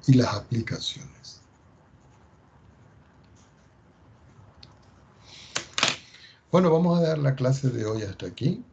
y las aplicaciones. Bueno, vamos a dar la clase de hoy hasta aquí.